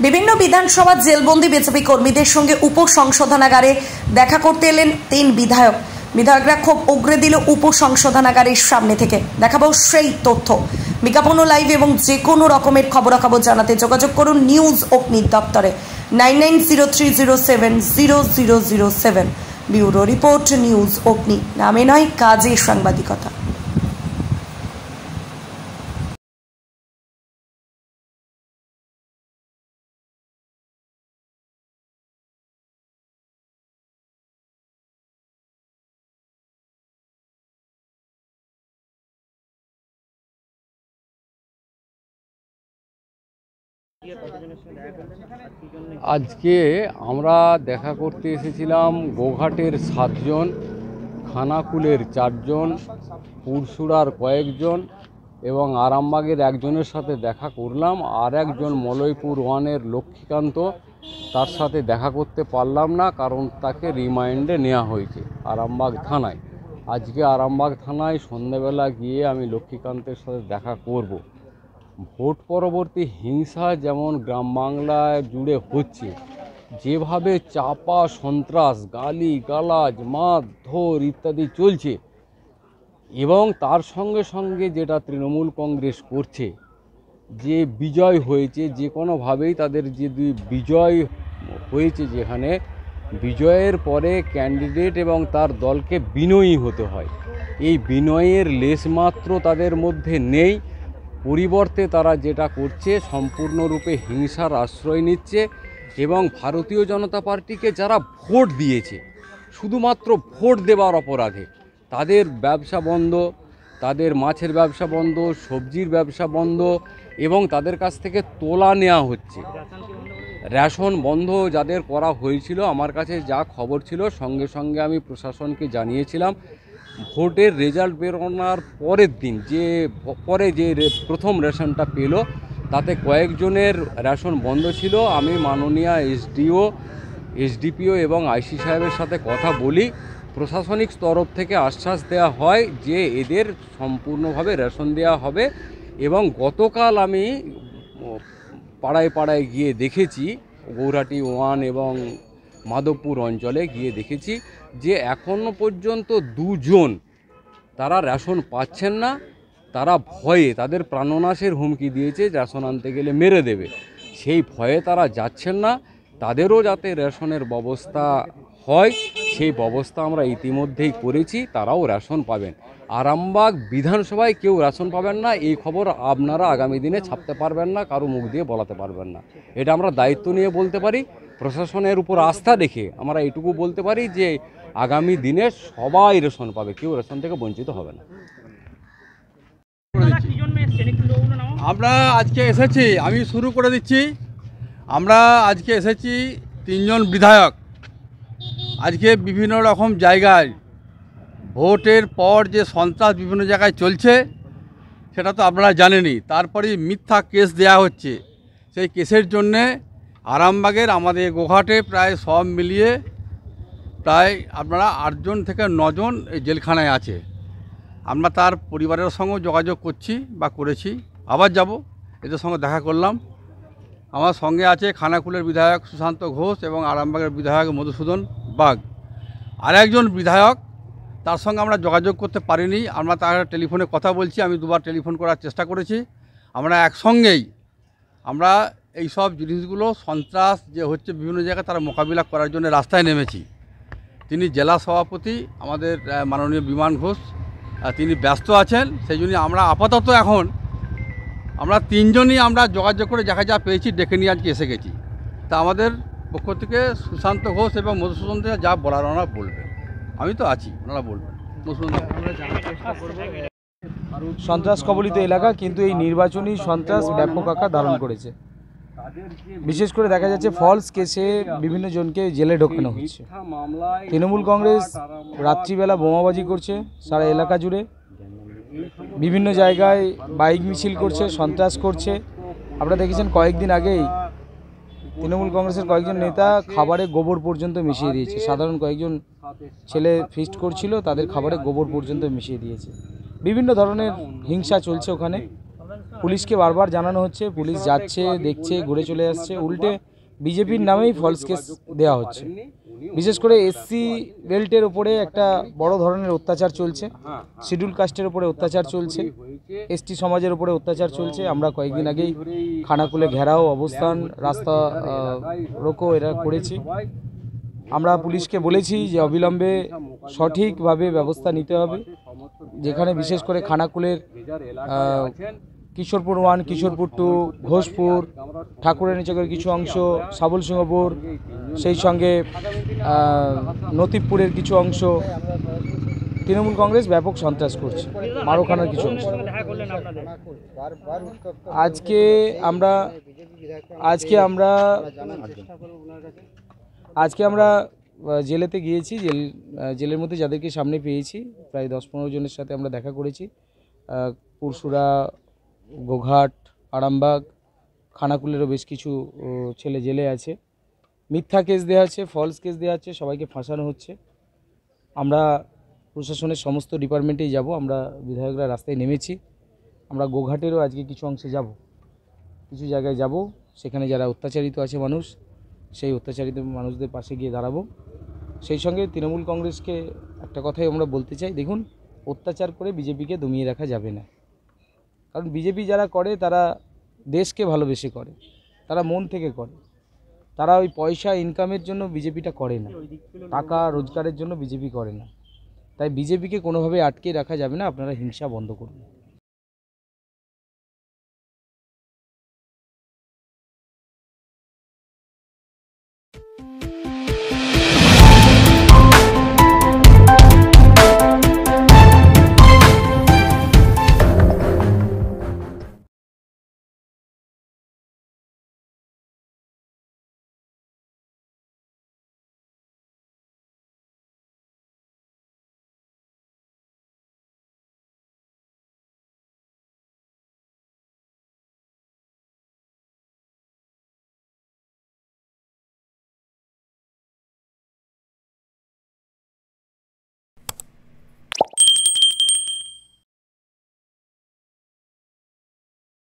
বিভিন্ন বিধানসভা জেলবন্দি বিজেপি কর্মীদের সঙ্গে উপসংশোধনাগারে দেখা করতে এলেন 3 বিধায়ক। বিধায়করা খুব উগরে দিল উপসংশোধনাগারের সামনে থেকে। দেখাবো সেই তথ্য। বিজ্ঞাপন লাইভ এবং যে কোনো রকমের খবরাখবর জানাতে যোগাযোগ করুন নিউজ অগ্নি দপ্তরে 9903070007। ব্যুরো রিপোর্ট, নিউজ অগ্নি, নামে নয় কাজে সাংবাদিকতা। আজকে আমরা দেখা করতে এসেছিলাম গোঘাটের 7 জন, খানাকুলের 4 জন, পুরসুরার কয়েকজন এবং আরামবাগের একজনের সাথে দেখা করলাম। আর একজন মলয়পুর 1-এর লক্ষ্মীকান্ত, তার সাথে দেখা করতে পারলাম না, কারণ তাকে রিমান্ডে নেওয়া হয়েছে আরামবাগ থানায়। আজকে আরামবাগ থানায় সন্ধ্যাবেলা গিয়ে আমি লক্ষ্মীকান্তের সাথে দেখা করব। ভোট পরবর্তী হিংসা যেমন গ্রাম বাংলায় জুড়ে হচ্ছে, যেভাবে চাপা সন্ত্রাস, গালি গালাজ, মারধর ইত্যাদি চলছে, এবং তার সঙ্গে সঙ্গে যেটা তৃণমূল কংগ্রেস করছে, যে বিজয় হয়েছে যে কোনোভাবেই তাদের যে বিজয় হয়েছে, যেখানে বিজয়ের পরে ক্যান্ডিডেট এবং তার দলকে বিনয়ী হতে হয়, এই বিনয়ের লেশমাত্র তাদের মধ্যে নেই। পরিবর্তে তারা যেটা করছে সম্পূর্ণরূপে হিংসার আশ্রয় নিচ্ছে। এবং ভারতীয় জনতা পার্টিকে যারা ভোট দিয়েছে শুধুমাত্র ভোট দেওয়ার অপরাধে, তাদের ব্যবসা বন্ধ, তাদের মাছের ব্যবসা বন্ধ, সবজির ব্যবসা বন্ধ, এবং তাদের কাছ থেকে তোলা নেওয়া হচ্ছে। রেশন বন্ধ যাদের করা হয়েছিল, আমার কাছে যা খবর ছিল সঙ্গে সঙ্গে আমি প্রশাসনকে জানিয়েছিলাম। ভোটের রেজাল্ট বেরোনোর পরের দিন যে প্রথম রেশনটা পেল, তাতে কয়েকজনের রেশন বন্ধ ছিল। আমি মাননীয় এসডিপিও এবং আইসি সাহেবের সাথে কথা বলি। প্রশাসনিক তরফ থেকে আশ্বাস দেওয়া হয় যে এদের সম্পূর্ণভাবে রেশন দেওয়া হবে। এবং গতকাল আমি পাড়ায় পাড়ায় গিয়ে দেখেছি, গৌরাটি 1 এবং মাধবপুর অঞ্চলে গিয়ে দেখেছি যে এখনও পর্যন্ত 2 জন তারা রেশন পাচ্ছেন না। তারা ভয়ে, তাদের প্রাণনাশের হুমকি দিয়েছে, রেশন আনতে গেলে মেরে দেবে, সেই ভয়ে তারা যাচ্ছেন না। তাদেরও যাতে রেশনের ব্যবস্থা হয় সেই ব্যবস্থা আমরা ইতিমধ্যেই করেছি, তারাও রেশন পাবেন। আরামবাগ বিধানসভায় কেউ রেশন পাবেন না, এই খবর আপনারা আগামী দিনে ছাপতে পারবেন না, কারো মুখ দিয়ে বলাতে পারবেন না। এটা আমরা দায়িত্ব নিয়ে বলতে পারি, প্রশাসনের উপর আস্থা রেখে আমরা এটুকু বলতে পারি যে আগামী দিনে সবাই রেশন পাবে, কেউ রেশন থেকে বঞ্চিত হবে না। আমরা আজকে এসেছি, আমি শুরু করে দিচ্ছি। আমরা আজকে এসেছি 3 জন বিধায়ক। আজকে বিভিন্ন রকম জায়গায় ভোটের পর যে সন্ত্রাস বিভিন্ন জায়গায় চলছে সেটা তো আপনারা জানেনই। তারপরে মিথ্যা কেস দেয়া হচ্ছে, সেই কেসের জন্যে আরামবাগের আমাদের গোঘাটে প্রায় সব মিলিয়ে প্রায় আপনারা 8 জন থেকে 9 জন এই জেলখানায় আছে। আমরা তার পরিবারের সঙ্গেও যোগাযোগ করছি বা করেছি, আবার যাব, এদের সঙ্গে দেখা করলাম। আমার সঙ্গে আছে খানাকুলের বিধায়ক সুশান্ত ঘোষ এবং আরামবাগের বিধায়ক মধুসূদন বাগ। আর একজন বিধায়ক, তার সঙ্গে আমরা যোগাযোগ করতে পারিনি, আমরা তার টেলিফোনে কথা বলছি। আমি 2বার টেলিফোন করার চেষ্টা করেছি। আমরা একসঙ্গেই আমরা এই সব জিনিসগুলো, সন্ত্রাস যে হচ্ছে বিভিন্ন জায়গায়, তারা মোকাবিলা করার জন্য রাস্তায় নেমেছি। তিনি জেলা সভাপতি আমাদের মাননীয় বিমান ঘোষ, তিনি ব্যস্ত আছেন, সেই জন্য আমরা আপাতত এখন আমরা 3 জনই আমরা যোগাযোগ করে যা যা পেয়েছি ডেকে নিয়ে আজকে এসে গেছি। তা আমাদের পক্ষ থেকে সুশান্ত ঘোষ এবং মধুসূদন যা বলার ওনারা বলবেন, আমি তো আছি, ওনারা বলবেন। সন্ত্রাস কবলিত এলাকা, কিন্তু এই নির্বাচনী সন্ত্রাস ব্যাপক আকার ধারণ করেছে। বিশেষ করে দেখা যাচ্ছে ফলস কেসে বিভিন্ন জনকে জেলে ঢোকানো হচ্ছে। তৃণমূল কংগ্রেস রাত্রিবেলা বোমাবাজি করছে সারা এলাকা জুড়ে, বিভিন্ন জায়গায় বাইক মিছিল করছে, সন্ত্রাস করছে। আপনারা দেখেছেন কয়েকদিন আগেই তৃণমূল কংগ্রেসের কয়েকজন নেতা খাবারে গোবর পর্যন্ত মিশিয়ে দিয়েছে। সাধারণ কয়েকজন ছেলে ফিস্ট করছিল, তাদের খাবারে গোবর পর্যন্ত মিশিয়ে দিয়েছে। বিভিন্ন ধরনের হিংসা চলছে ওখানে। পুলিশকে বারবার জানানো হচ্ছে, পুলিশ যাচ্ছে, দেখছে, ঘুরে চলে আসছে, উল্টে বিজেপির নামেই ফলস কেস দেওয়া হচ্ছে। বিশেষ করে এসসি বেল্টের ওপরে একটা বড় ধরনের অত্যাচার চলছে, শিডিউল কাস্টের ওপরে অত্যাচার চলছে, এসটি সমাজের ওপরে অত্যাচার চলছে। আমরা কয়েকদিন আগেই খানাকুলে ঘেরাও অবস্থান, রাস্তা রোকো এরা করেছি। আমরা পুলিশকে বলেছি যে অবিলম্বে সঠিকভাবে ব্যবস্থা নিতে হবে, যেখানে বিশেষ করে খানাকুলের কিশোরপুর 1, কিশোরপুর 2, ঘোষপুর, ঠাকুরানীচকের কিছু অংশ, সাবলসিংহপুর, সেই সঙ্গে নতিবপুরের কিছু অংশ তৃণমূল কংগ্রেস ব্যাপক সন্ত্রাস করছে, মারোখানার কিছু অংশ। আজকে আমরা জেলেতে গিয়েছি। জেলের মধ্যে যাদেরকে সামনে পেয়েছি প্রায় 10-15 জনের সাথে আমরা দেখা করেছি। পুরসুরা, গোঘাট, আরামবাগ, খানাকুলেরও বেশ কিছু ছেলে জেলে আছে। মিথ্যা কেস দেওয়া আছে, ফলস কেস দেওয়া আছে, সবাইকে ফাঁসানো হচ্ছে। আমরা প্রশাসনের সমস্ত ডিপার্টমেন্টেই যাব। আমরা বিধায়করা রাস্তায় নেমেছি। আমরা গোঘাটেরও আজকে কিছু অংশে যাব, কিছু জায়গায় যাব, সেখানে যারা অত্যাচারিত আছে মানুষ, সেই অত্যাচারিত মানুষদের পাশে গিয়ে দাঁড়াবো। সেই সঙ্গে তৃণমূল কংগ্রেসকে একটা কথাই আমরা বলতে চাই, দেখুন, অত্যাচার করে বিজেপিকে দমিয়ে রাখা যাবে না। কারণ বিজেপি যারা করে তারা দেশকে ভালোবেসে করে, তারা মন থেকে করে, তারা ওই পয়সা ইনকামের জন্য বিজেপিটা করে না, টাকা রোজগারের জন্য বিজেপি করে না। তাই বিজেপিকে কোনোভাবে আটকে রাখা যাবে না। আপনারা হিংসা বন্ধ করুন।